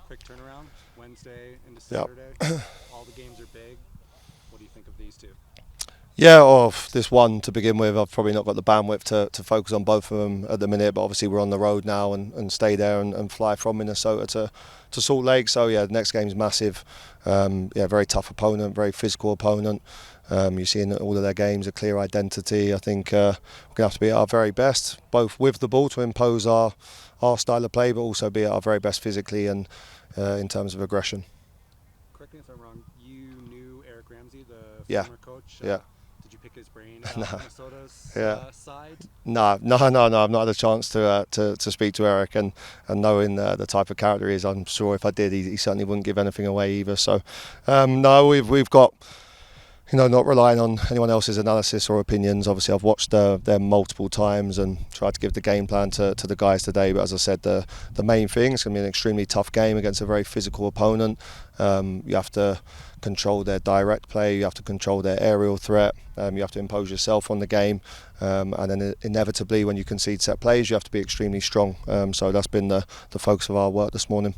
quick turnaround, Wednesday into Yeah. Saturday. All the games are big. What do you think of these two? Yeah, of this one to begin with, I've probably not got the bandwidth to focus on both of them at the minute, but obviously we're on the road now and stay there and fly from Minnesota to Salt Lake. So yeah, the next game's massive. Yeah, very tough opponent, very physical opponent. You see in all of their games a clear identity. I think we're going to have to be at our very best, both with the ball to impose our style of play, but also be at our very best physically and in terms of aggression. Correct me if I'm wrong. You knew Eric Ramsey, the Yeah, former coach. yeah. Did you pick his brain about No, Minnesota's yeah. side? No. I've not had a chance to speak to Eric, and knowing the type of character he is, I'm sure if I did, he certainly wouldn't give anything away either. So, no, we've got, not relying on anyone else's analysis or opinions. Obviously, I've watched them multiple times and tried to give the game plan to the guys today. But as I said, the main thing is going to be an extremely tough game against a very physical opponent. You have to control their direct play. You have to control their aerial threat. You have to impose yourself on the game. And then inevitably, when you concede set plays, you have to be extremely strong. So that's been the focus of our work this morning.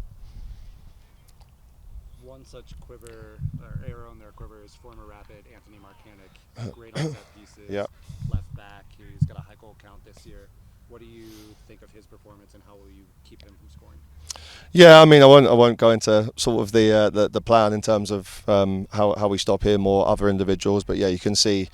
One such quiver or arrow in their quiver is former Rapid Anthony Marcanic. Great on set pieces, Yeah. left back. He's got a high goal count this year. What do you think of his performance, and how will you keep him from scoring? Yeah, I mean, I won't go into sort of the plan in terms of how we stop him or other individuals, but yeah, you can see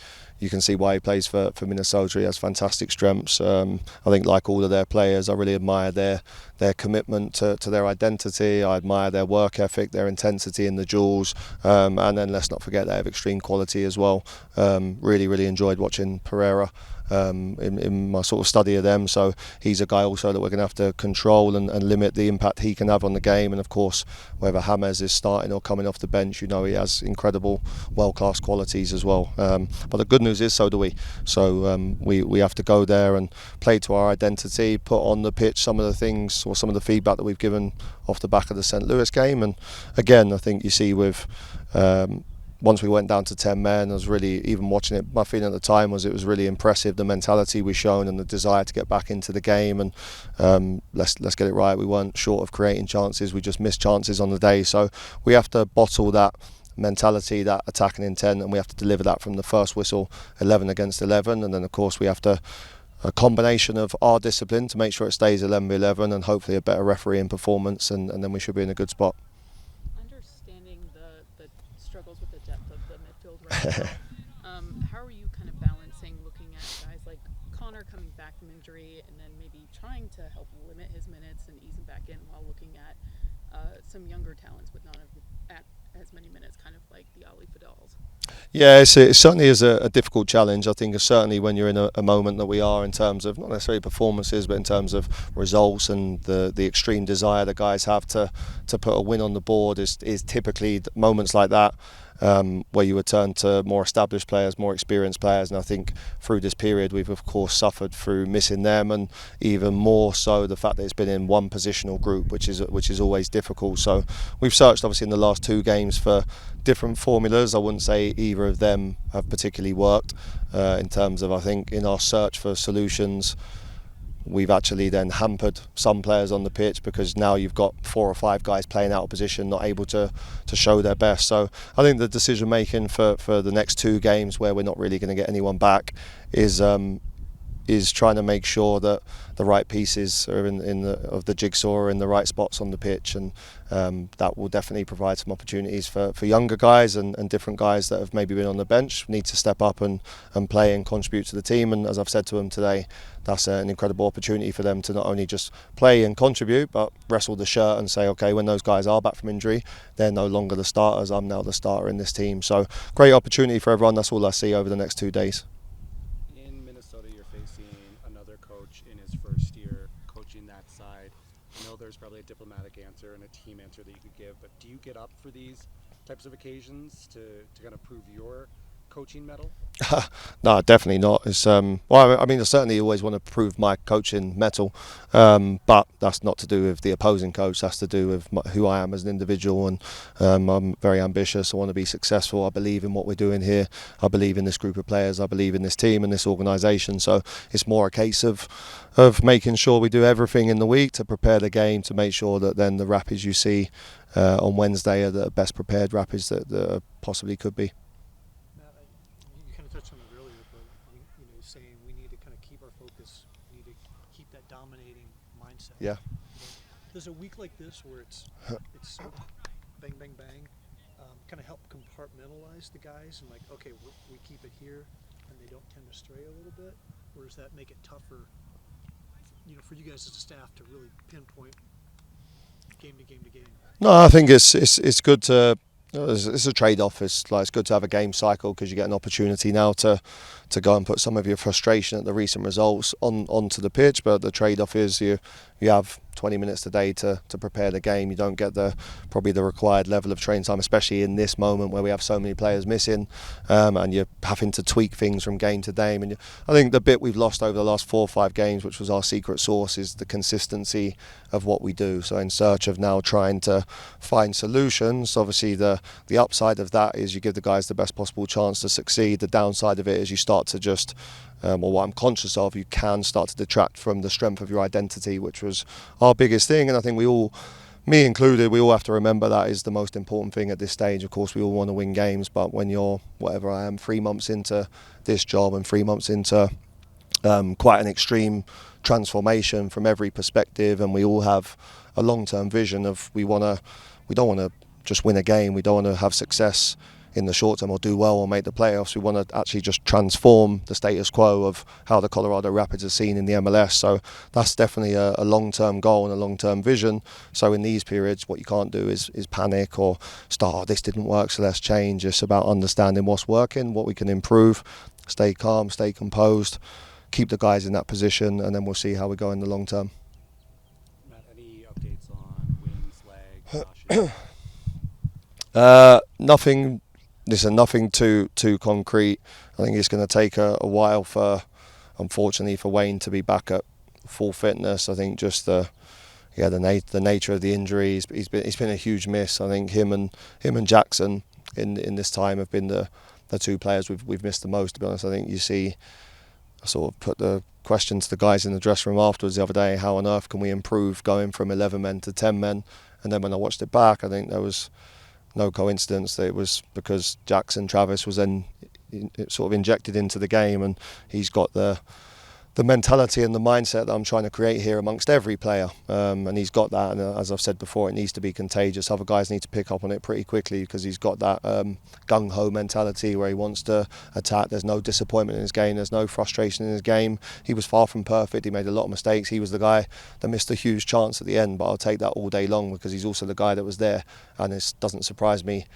why he plays for Minnesota. He has fantastic strengths. I think, like all of their players, I really admire their commitment to their identity. I admire their work ethic, their intensity in the duels, and then let's not forget they have extreme quality as well. Really enjoyed watching Pereira. In my sort of study of them, so he's a guy also that we're going to have to control and limit the impact he can have on the game. And of course, whether James is starting or coming off the bench, he has incredible world-class qualities as well. But the good news is, so do we. So we have to go there and play to our identity, put on the pitch some of the things or some of the feedback that we've given off the back of the St. Louis game. And again, I think you see with once we went down to 10 men, I was really, even watching it, my feeling at the time was it was really impressive, the mentality we've shown and the desire to get back into the game. And let's get it right, we weren't short of creating chances, we just missed chances on the day. So we have to bottle that mentality, that attacking intent, and we have to deliver that from the first whistle, 11 against 11. And then of course we have to a combination of our discipline to make sure it stays 11-11 and hopefully a better refereeing performance, and then we should be in a good spot. Understanding the struggles with the depth of the midfield right now, how are you kind of balancing looking at guys like Connor coming back from injury and then maybe trying to help limit his minutes and ease him back in while looking at some younger talents with not at as many minutes, kind of like the Ali Fadals? Yeah, it certainly is a difficult challenge. I think certainly when you're in a moment that we are, in terms of not necessarily performances, but in terms of results and the extreme desire the guys have to put a win on the board, is typically moments like that. Where you would turn to more established players, more experienced players, and I think through this period we've of course suffered through missing them, and even more so the fact that it's been in one positional group, which is always difficult. So we've searched obviously in the last two games for different formulas. I wouldn't say either of them have particularly worked in terms of, I think, in our search for solutions, we've actually then hampered some players on the pitch, because now you've got 4 or 5 guys playing out of position, not able to show their best. So I think the decision making for the next 2 games, where we're not really going to get anyone back, is trying to make sure that the right pieces are of the jigsaw are in the right spots on the pitch, and that will definitely provide some opportunities for younger guys and different guys that have maybe been on the bench, need to step up and play and contribute to the team. And as I've said to them today, that's an incredible opportunity for them to not only just play and contribute, but wrestle the shirt and say, okay, when those guys are back from injury, they're no longer the starters, I'm now the starter in this team. So great opportunity for everyone. That's all I see over the next 2 days. In Minnesota, you're facing another coach in his first year coaching that side. I know there's probably a diplomatic answer and a team answer that you could give, but do you get up for these types of occasions to kind of prove your coaching mettle? No, definitely not. It's well, I mean, I certainly always want to prove my coaching mettle, but that's not to do with the opposing coach. That's to do with who I am as an individual, and I'm very ambitious. I want to be successful. I believe in what we're doing here. I believe in this group of players. I believe in this team and this organisation. So it's more a case of making sure we do everything in the week to prepare the game, to make sure that then the Rapids you see on Wednesday are the best prepared Rapids that possibly could be. Matt, you kind of touched on it earlier, but saying we need to kind of keep our focus, we need to keep that dominating mindset. Yeah. Does a week like this, where it's so bang, bang, bang, kind of help compartmentalize the guys and like, okay, we keep it here, and they don't tend to stray a little bit, or does that make it tougher, for you guys as a staff to really pinpoint game to game to game? No, I think it's good to. It's a trade-off. It's good to have a game cycle because you get an opportunity now to go and put some of your frustration at the recent results onto the pitch. But the trade-off is you have 20 minutes today to prepare the game. You don't get probably the required level of training time, especially in this moment where we have so many players missing, and you're having to tweak things from game to game. And I think the bit we've lost over the last 4 or 5 games, which was our secret sauce, is the consistency of what we do. So in search of now trying to find solutions, obviously the upside of that is you give the guys the best possible chance to succeed. The downside of it is you start to just or what I'm conscious of, you can start to detract from the strength of your identity, which was our biggest thing. And I think we all, me included, we all have to remember that is the most important thing at this stage. Of course, we all want to win games, but when you're, whatever I am, 3 months into this job and 3 months into quite an extreme transformation from every perspective, and we all have a long-term vision of we don't want to just win a game, we don't want to have success in the short term or do well or make the playoffs. We want to actually just transform the status quo of how the Colorado Rapids are seen in the MLS. So that's definitely a long-term goal and a long-term vision. So in these periods, what you can't do is panic or start, oh, this didn't work, so let's change. It's about understanding what's working, what we can improve, stay calm, stay composed, keep the guys in that position, and then we'll see how we go in the long term. Matt, any updates on wings, leg, Joshua? Nothing too concrete. I think it's going to take a while unfortunately, for Wayne to be back at full fitness. I think just the nature of the injuries. He's been a huge miss. I think him and Jackson in this time have been the 2 players we've missed the most. To be honest, I think you see. I sort of put the question to the guys in the dressing room afterwards the other day: how on earth can we improve going from 11 men to 10 men? And then when I watched it back, I think there was no coincidence that it was because Jackson Travis was then sort of injected into the game, and he's got the mentality and the mindset that I'm trying to create here amongst every player, and he's got that, and as I've said before, it needs to be contagious. Other guys need to pick up on it pretty quickly because he's got that gung-ho mentality where he wants to attack. There's no disappointment in his game, there's no frustration in his game. He was far from perfect, he made a lot of mistakes. He was the guy that missed a huge chance at the end, but I'll take that all day long because he's also the guy that was there, and it doesn't surprise me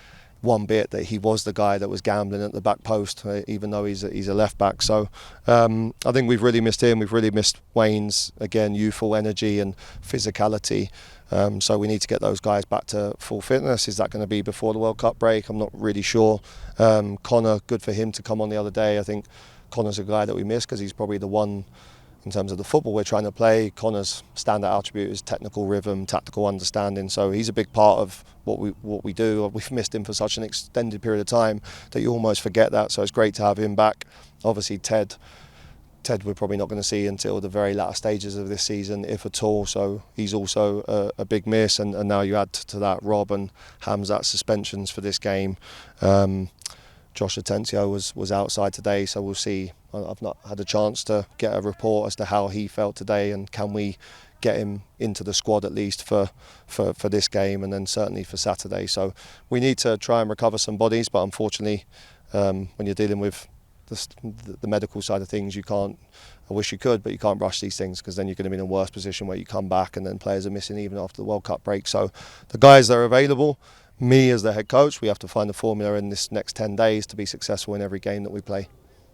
one bit that he was the guy that was gambling at the back post, even though he's a left back. So I think we've really missed him. We've really missed Wayne's, again, youthful energy and physicality. So we need to get those guys back to full fitness. Is that going to be before the World Cup break? I'm not really sure. Connor, good for him to come on the other day. I think Connor's a guy that we miss because he's probably the one. In terms of the football we're trying to play, Connor's standout attribute is technical rhythm, tactical understanding. So he's a big part of what we do. We've missed him for such an extended period of time that you almost forget that. So it's great to have him back. Obviously, Ted we're probably not going to see until the very latter stages of this season, if at all. So he's also a big miss. And now you add to that Rob and Hamzat suspensions for this game. Josh Atencio was outside today, so we'll see. I've not had a chance to get a report as to how he felt today, and can we get him into the squad at least for this game, and then certainly for Saturday. So we need to try and recover some bodies, but unfortunately, when you're dealing with the medical side of things, you can't. I wish you could, but you can't rush these things because then you're going to be in a worse position where you come back and then players are missing even after the World Cup break. So the guys that are available. Me as the head coach, we have to find a formula in this next 10 days to be successful in every game that we play.